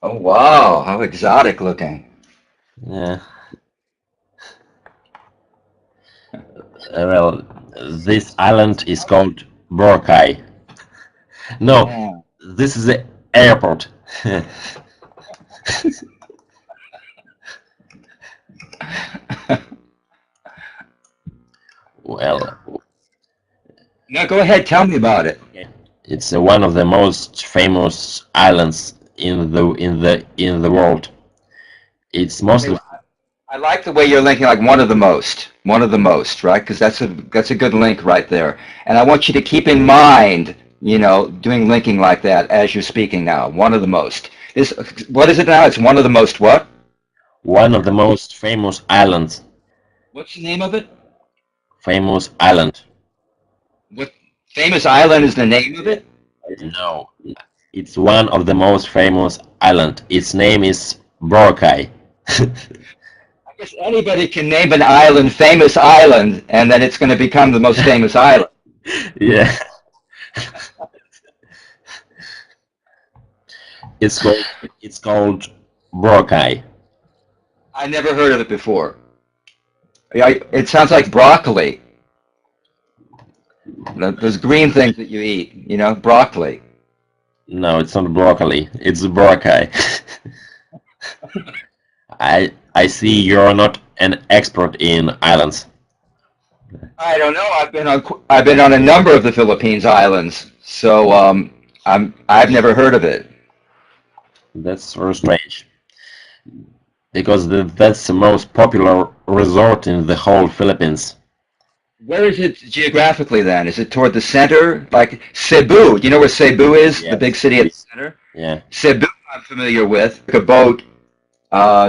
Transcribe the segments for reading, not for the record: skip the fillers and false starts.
Oh wow, how exotic looking. Yeah. Well, this island is called Boracay. No, Yeah. this is the airport. Well, No, go ahead, tell me about it. it's one of the most famous islands in the world. It's Okay, mostly I like the way you're linking like one of the most, right? Because that's a good link right there. And I want you to keep in mind, doing linking like that as you're speaking now. One of the most. Is what is it now? It's one of the most what? one of the most famous islands. What's the name of it? Famous island. What famous island is the name of it? No, it's one of the most famous island. Its name is Boracay. I guess anybody can name an island famous island, and then it's going to become the most famous island. Yeah, it's called it's called Boracay. I never heard of it before. Yeah, it sounds like broccoli. Those green things that you eat, broccoli. No, it's not broccoli. It's Boracay. I see you're not an expert in islands. I don't know. I've been on a number of the Philippines islands, so I've never heard of it. That's very strange because that's the most popular resort in the whole Philippines. Where is it geographically then? Is it toward the center, like Cebu? Do you know where Cebu is? The big Yes. city at the center. Yeah. Cebu, I'm familiar with. Took a boat,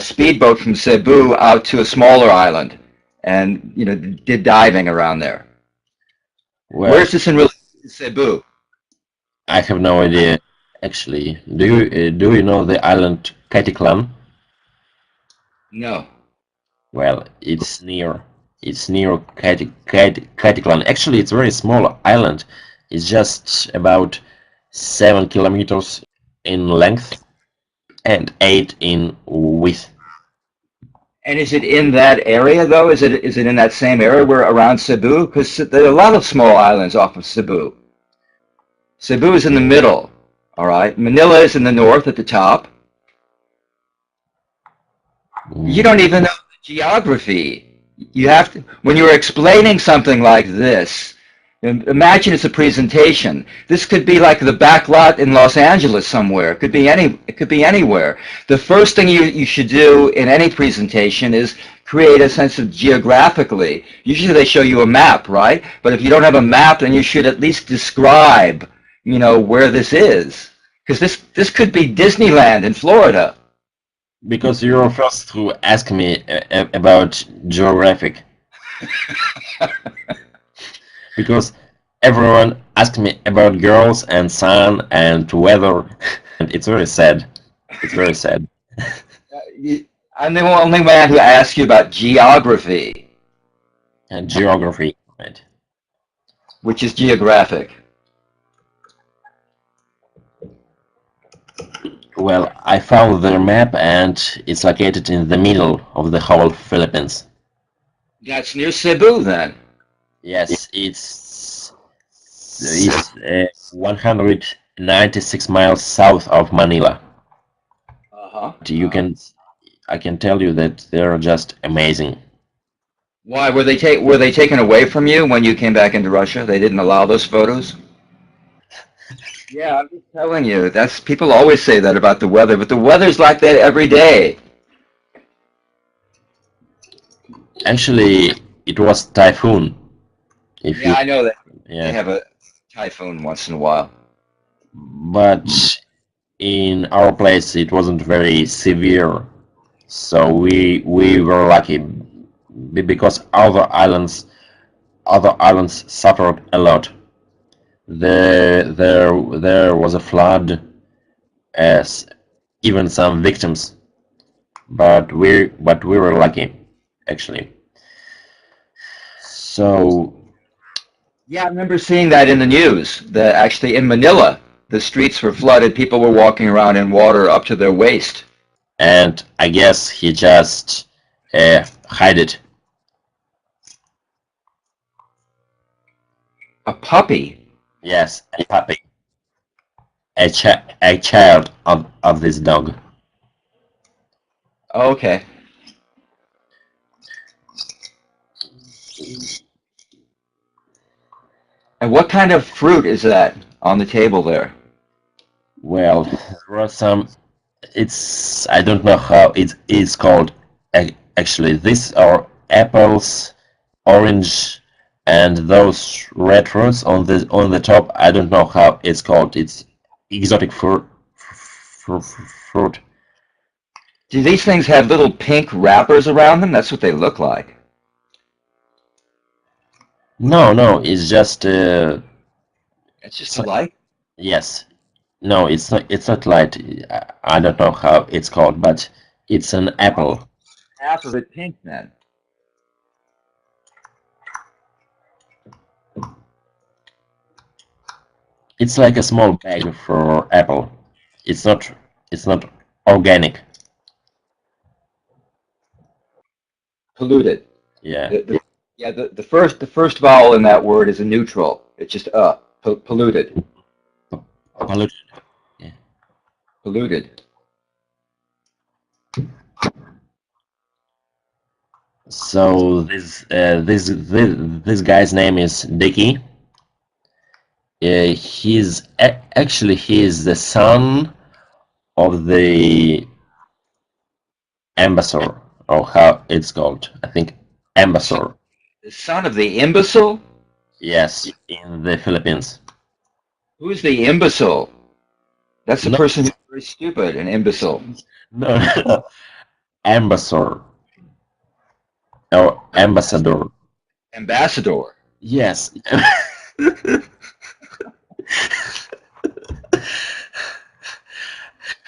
speedboat from Cebu out to a smaller island, and did diving around there. Well, Where's this in relation to Cebu? I have no idea actually. Do you know the island Caticlan? No. Well, it's near Caticlan. Actually, it's a very small island. It's just about 7 kilometers in length and 8 in width. And is it in that area though? Is it in that same area where around Cebu? Because there are a lot of small islands off of Cebu. Cebu is in the middle. All right. Manila is in the north at the top. You Mm. don't even know the geography. You have to, when you're explaining something like this, imagine it's a presentation. This could be like the back lot in Los Angeles somewhere. It could be anywhere. The first thing you should do in any presentation is create a sense of geographically. Usually they show you a map, right? But if you don't have a map, then you should at least describe, where this is. Because this could be Disneyland in Florida. Because you're first to ask me about geographic. Because everyone asks me about girls and sun and weather, and it's very sad. It's very sad. I'm the only man who asks you about geography, And geography, right? which is geographic. Well, I found their map and it's located in the middle of the whole Philippines. That's near Cebu then. Yes, it's 196 miles south of Manila. Uh-huh. You can I can tell you that they're just amazing. Why were they taken away from you when you came back into Russia? They didn't allow those photos? Yeah, I'm just telling you. That's people always say that about the weather, but the weather's like that every day. Actually, it was typhoon. If Yeah, you I know that they Yeah, have a typhoon once in a while. but in our place it wasn't very severe, so we were lucky because other islands suffered a lot. There was a flood, as even some victims, but we were lucky actually. So Yeah, I remember seeing that in the news. Actually in Manila, the streets were flooded. People were walking around in water up to their waist. And I guess he just hide it. A puppy. Yes, a puppy. A child of this dog. Okay. And what kind of fruit is that on the table there? Well, there are some. It's I don't know how it is called. Actually, these are apples, orange, and those red fruits on the top. I don't know how it's called. It's exotic fruit. Do these things have little pink wrappers around them? That's what they look like. No, no, it's just It's just a light. yes. No, it's not. It's not light. I don't know how it's called, but it's an apple. Half of it pink then. It's like a small bag for apple. It's not. It's not organic. Polluted. Yeah. Yeah, the first vowel in that word is a neutral. It's just polluted. Polluted. Yeah. Polluted. So this guy's name is Dickie. Actually he is the son of the ambassador, or how it's called. I think ambassador. The son of the imbecile? Yes, in the Philippines. Who's the imbecile? That's the No. person who's very stupid, an imbecile. No, ambassador. Or ambassador. Ambassador. Yes.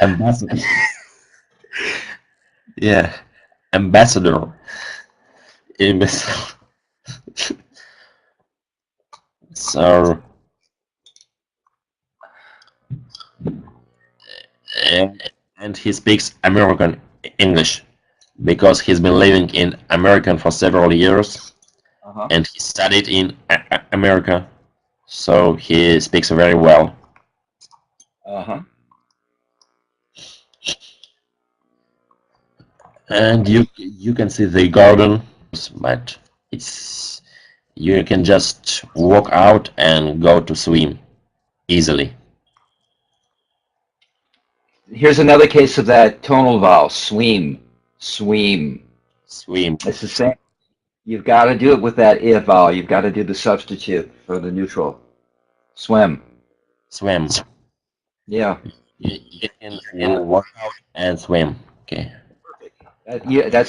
Ambassador. Yeah. Ambassador. Imbecile. So, and he speaks American English because he's been living in America for several years, Uh-huh. and he studied in America, so he speaks very well. Uh-huh. And you can see the garden, but it's you can just walk out and go to swim easily. Here's another case of that tonal vowel, swim. Swim. Swim. It's the same. You've got to do it with that I vowel. You've got to do the substitute for the neutral. Swim. Swim. Yeah. You can walk out and swim. Okay. That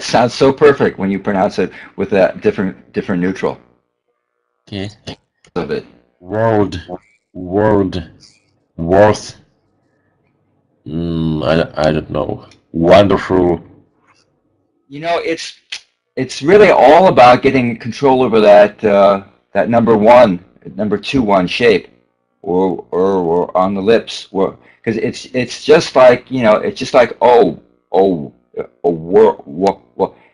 sounds so perfect when you pronounce it with that different neutral Okay. of it. World. Worth. I don't know. Wonderful. You know, it's really all about getting control over that number 2-1 shape, or on the lips, because it's just like, it's just like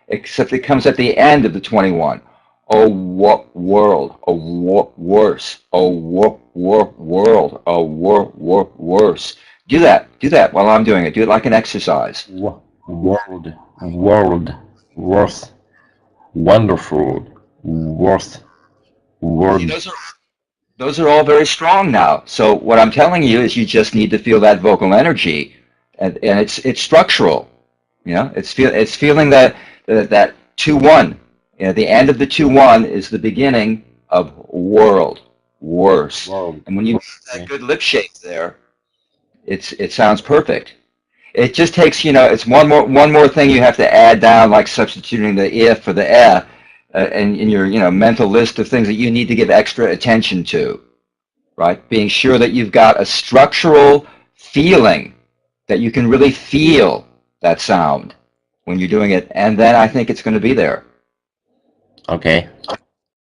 except it comes at the end of the 21. Oh, what world? Oh, what worse? Oh, what world? Oh, what worse? Do that while I'm doing it. Do it like an exercise. World. Worth. Wonderful. Worth. World. See, those are all very strong now. So what I'm telling you is you just need to feel that vocal energy, and it's structural. It's feeling that 2-1. The end of the 2-1 is the beginning of world, worse. World. And when you get that good lip shape there, it sounds perfect. It just takes, it's one more thing you have to add down, like substituting the if for the and in your mental list of things that you need to give extra attention to, right? Being sure that you've got a structural feeling, that you can really feel that sound when you're doing it, and then I think it's going to be there. Okay.